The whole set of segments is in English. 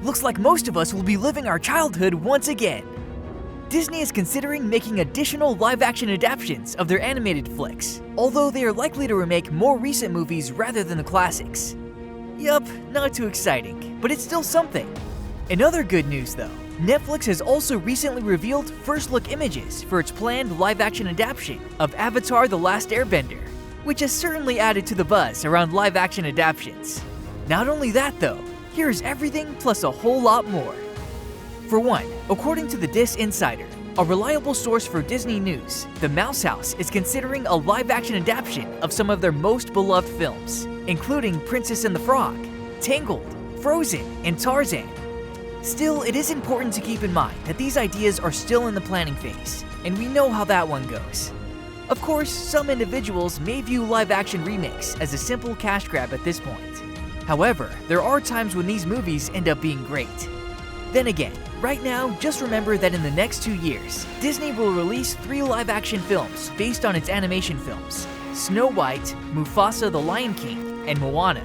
Looks like most of us will be living our childhood once again. Disney is considering making additional live-action adaptations of their animated flicks, although they are likely to remake more recent movies rather than the classics. Yup, not too exciting, but it's still something. In other good news though, Netflix has also recently revealed first-look images for its planned live-action adaptation of Avatar: The Last Airbender, which has certainly added to the buzz around live-action adaptations. Not only that though, here's everything plus a whole lot more. For one, according to the Dis Insider, a reliable source for Disney news, the Mouse House is considering a live-action adaptation of some of their most beloved films, including Princess and the Frog, Tangled, Frozen, and Tarzan. Still, it is important to keep in mind that these ideas are still in the planning phase, and we know how that one goes. Of course, some individuals may view live-action remakes as a simple cash grab at this point. However, there are times when these movies end up being great. Then again, right now, just remember that in the next 2 years, Disney will release 3 live-action films based on its animation films: Snow White, Mufasa the Lion King, and Moana.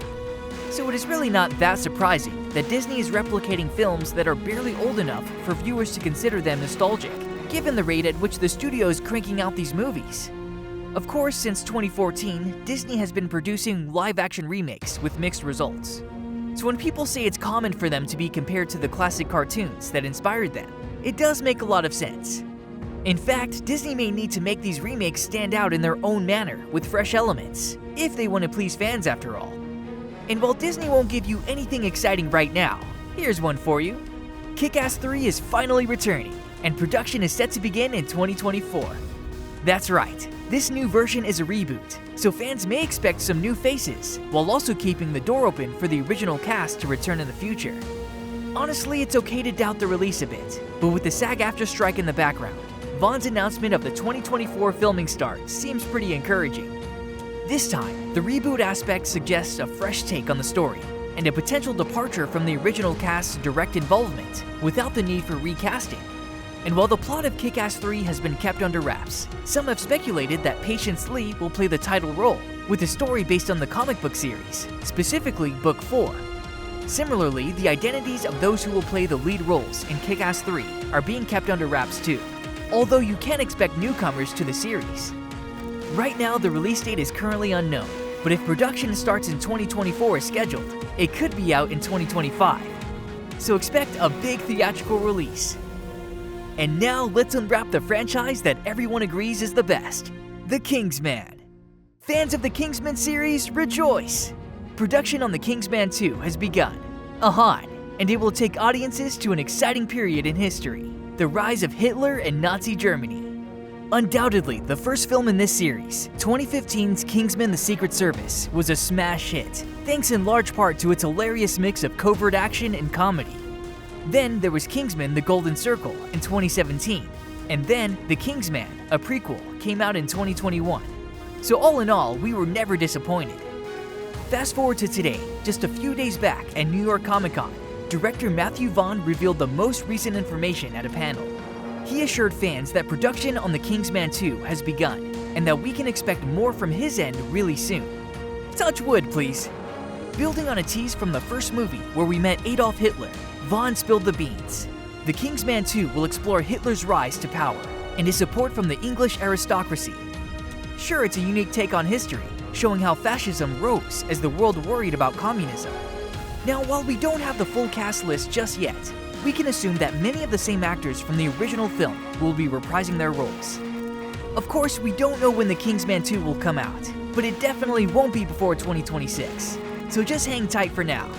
So it is really not that surprising that Disney is replicating films that are barely old enough for viewers to consider them nostalgic, given the rate at which the studio is cranking out these movies. Of course, since 2014, Disney has been producing live-action remakes with mixed results. So when people say it's common for them to be compared to the classic cartoons that inspired them, it does make a lot of sense. In fact, Disney may need to make these remakes stand out in their own manner with fresh elements, if they want to please fans after all. And while Disney won't give you anything exciting right now, here's one for you. Kick-Ass 3 is finally returning, and production is set to begin in 2024. That's right, this new version is a reboot, so fans may expect some new faces, while also keeping the door open for the original cast to return in the future. Honestly, it's okay to doubt the release a bit, but with the SAG-AFTRA strike in the background, Vaughn's announcement of the 2024 filming start seems pretty encouraging. This time, the reboot aspect suggests a fresh take on the story, and a potential departure from the original cast's direct involvement, without the need for recasting. And while the plot of Kick-Ass 3 has been kept under wraps, some have speculated that Patience Lee will play the title role, with the story based on the comic book series, specifically Book 4. Similarly, the identities of those who will play the lead roles in Kick-Ass 3 are being kept under wraps too, although you can expect newcomers to the series. Right now, the release date is currently unknown, but if production starts in 2024 as scheduled, it could be out in 2025. So expect a big theatrical release. And now let's unwrap the franchise that everyone agrees is the best, The Kingsman. Fans of the Kingsman series, rejoice! Production on The Kingsman 2 has begun, and it will take audiences to an exciting period in history, the rise of Hitler and Nazi Germany. Undoubtedly, the first film in this series, 2015's Kingsman: The Secret Service, was a smash hit, thanks in large part to its hilarious mix of covert action and comedy. Then there was Kingsman: The Golden Circle in 2017, and then The Kingsman, a prequel, came out in 2021. So all in all, we were never disappointed. Fast forward to today, just a few days back at New York Comic Con, director Matthew Vaughn revealed the most recent information at a panel. He assured fans that production on The Kingsman 2 has begun, and that we can expect more from his end really soon. Touch wood, please. Building on a tease from the first movie where we met Adolf Hitler, Vaughn spilled the beans. The Kingsman 2 will explore Hitler's rise to power and his support from the English aristocracy. Sure, it's a unique take on history, showing how fascism rose as the world worried about communism. Now, while we don't have the full cast list just yet, we can assume that many of the same actors from the original film will be reprising their roles. Of course, we don't know when The Kingsman 2 will come out, but it definitely won't be before 2026, so just hang tight for now.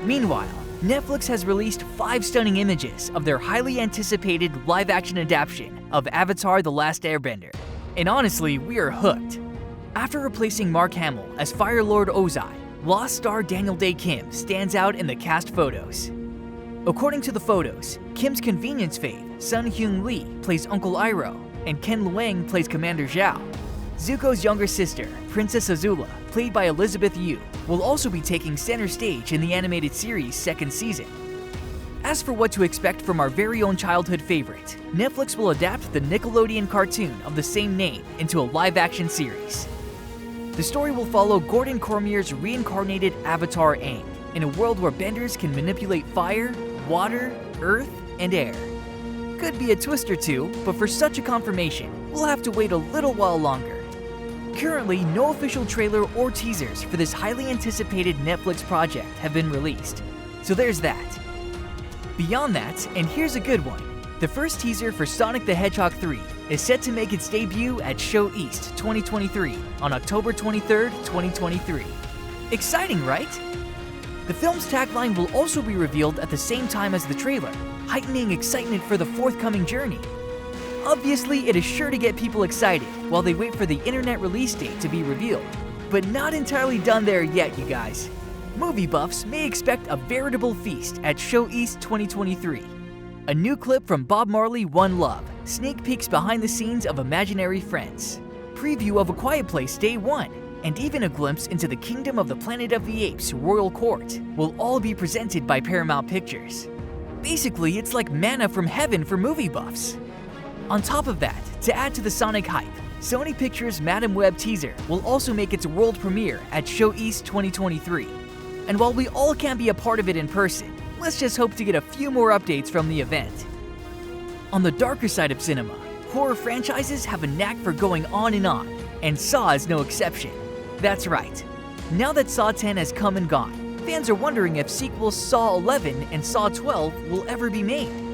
Meanwhile, Netflix has released 5 stunning images of their highly anticipated live-action adaptation of Avatar: The Last Airbender. And honestly, we are hooked. After replacing Mark Hamill as Fire Lord Ozai, Lost star Daniel Day Kim stands out in the cast photos. According to the photos, Kim's convenience fave, Sun Hyung Lee, plays Uncle Iroh, and Ken Luang plays Commander Zhao. Zuko's younger sister, Princess Azula, played by Elizabeth Yu, will also be taking center stage in the animated series' second season. As for what to expect from our very own childhood favorite, Netflix will adapt the Nickelodeon cartoon of the same name into a live-action series. The story will follow Gordon Cormier's reincarnated avatar Aang in a world where benders can manipulate fire, water, earth, and air. Could be a twist or two, but for such a confirmation, we'll have to wait a little while longer. Currently, no official trailer or teasers for this highly anticipated Netflix project have been released, so there's that. Beyond that, and here's a good one, the first teaser for Sonic the Hedgehog 3 is set to make its debut at Show East 2023 on October 23rd, 2023. Exciting, right? The film's tagline will also be revealed at the same time as the trailer, heightening excitement for the forthcoming journey. Obviously, it is sure to get people excited while they wait for the internet release date to be revealed, but not entirely done there yet, you guys. Movie buffs may expect a veritable feast at Show East 2023. A new clip from Bob Marley, One Love, sneak peeks behind the scenes of Imaginary Friends, preview of A Quiet Place Day 1, and even a glimpse into the Kingdom of the Planet of the Apes Royal Court will all be presented by Paramount Pictures. Basically, it's like manna from heaven for movie buffs. On top of that, to add to the Sonic hype, Sony Pictures' Madame Web teaser will also make its world premiere at Show East 2023. And while we all can't be a part of it in person, let's just hope to get a few more updates from the event. On the darker side of cinema, horror franchises have a knack for going on, and Saw is no exception. That's right. Now that Saw 10 has come and gone, fans are wondering if sequels Saw 11 and Saw 12 will ever be made.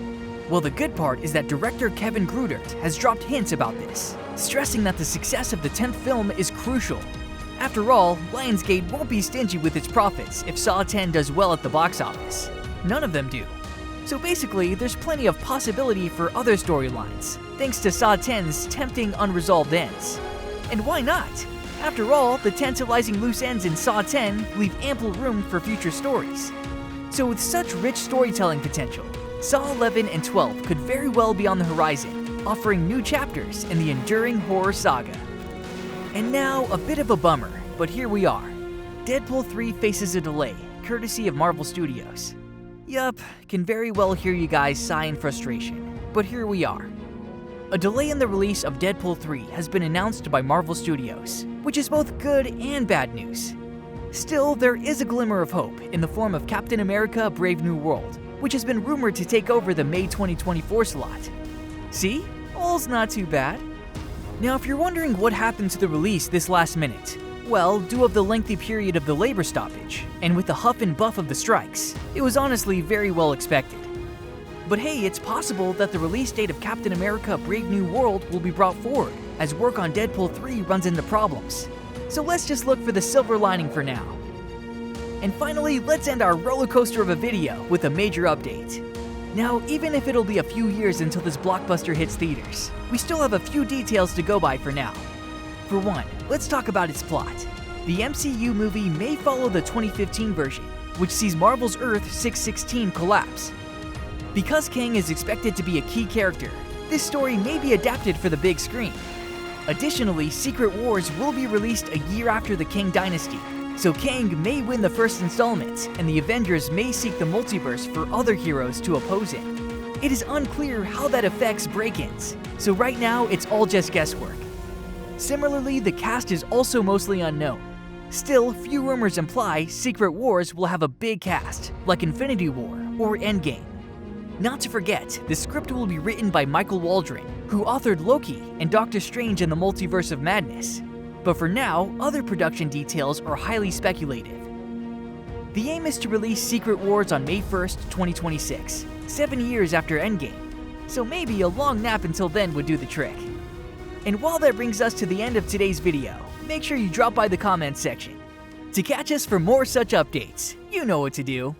Well, the good part is that director Kevin Grudert has dropped hints about this, stressing that the success of the 10th film is crucial. After all, Lionsgate won't be stingy with its profits if Saw 10 does well at the box office. None of them do. So basically, there's plenty of possibility for other storylines, thanks to Saw 10's tempting unresolved ends. And why not? After all, the tantalizing loose ends in Saw 10 leave ample room for future stories. So with such rich storytelling potential, Saw 11 and 12 could very well be on the horizon, offering new chapters in the enduring horror saga. And now, a bit of a bummer, but here we are. Deadpool 3 faces a delay, courtesy of Marvel Studios. Yup, can very well hear you guys sigh in frustration, but here we are. A delay in the release of Deadpool 3 has been announced by Marvel Studios, which is both good and bad news. Still, there is a glimmer of hope in the form of Captain America: Brave New World, which has been rumored to take over the May 2024 slot. See? All's not too bad. Now, if you're wondering what happened to the release this last minute, well, due of the lengthy period of the labor stoppage, and with the huff and buff of the strikes, it was honestly very well expected. But hey, it's possible that the release date of Captain America: Brave New World will be brought forward, as work on Deadpool 3 runs into problems. So let's just look for the silver lining for now. And finally, let's end our roller coaster of a video with a major update. Now, even if it'll be a few years until this blockbuster hits theaters, we still have a few details to go by for now. For one, let's talk about its plot. The MCU movie may follow the 2015 version, which sees Marvel's Earth 616 collapse. Because Kang is expected to be a key character, this story may be adapted for the big screen. Additionally, Secret Wars will be released a year after the Kang Dynasty, so Kang may win the first installment, and the Avengers may seek the multiverse for other heroes to oppose him. It is unclear how that affects break-ins, so right now it's all just guesswork. Similarly, the cast is also mostly unknown. Still, few rumors imply Secret Wars will have a big cast, like Infinity War or Endgame. Not to forget, the script will be written by Michael Waldron, who authored Loki and Doctor Strange in the Multiverse of Madness. But for now, other production details are highly speculative. The aim is to release Secret Wars on May 1st, 2026, 7 years after Endgame, so maybe a long nap until then would do the trick. And while that brings us to the end of today's video, make sure you drop by the comments section. To catch us for more such updates, you know what to do.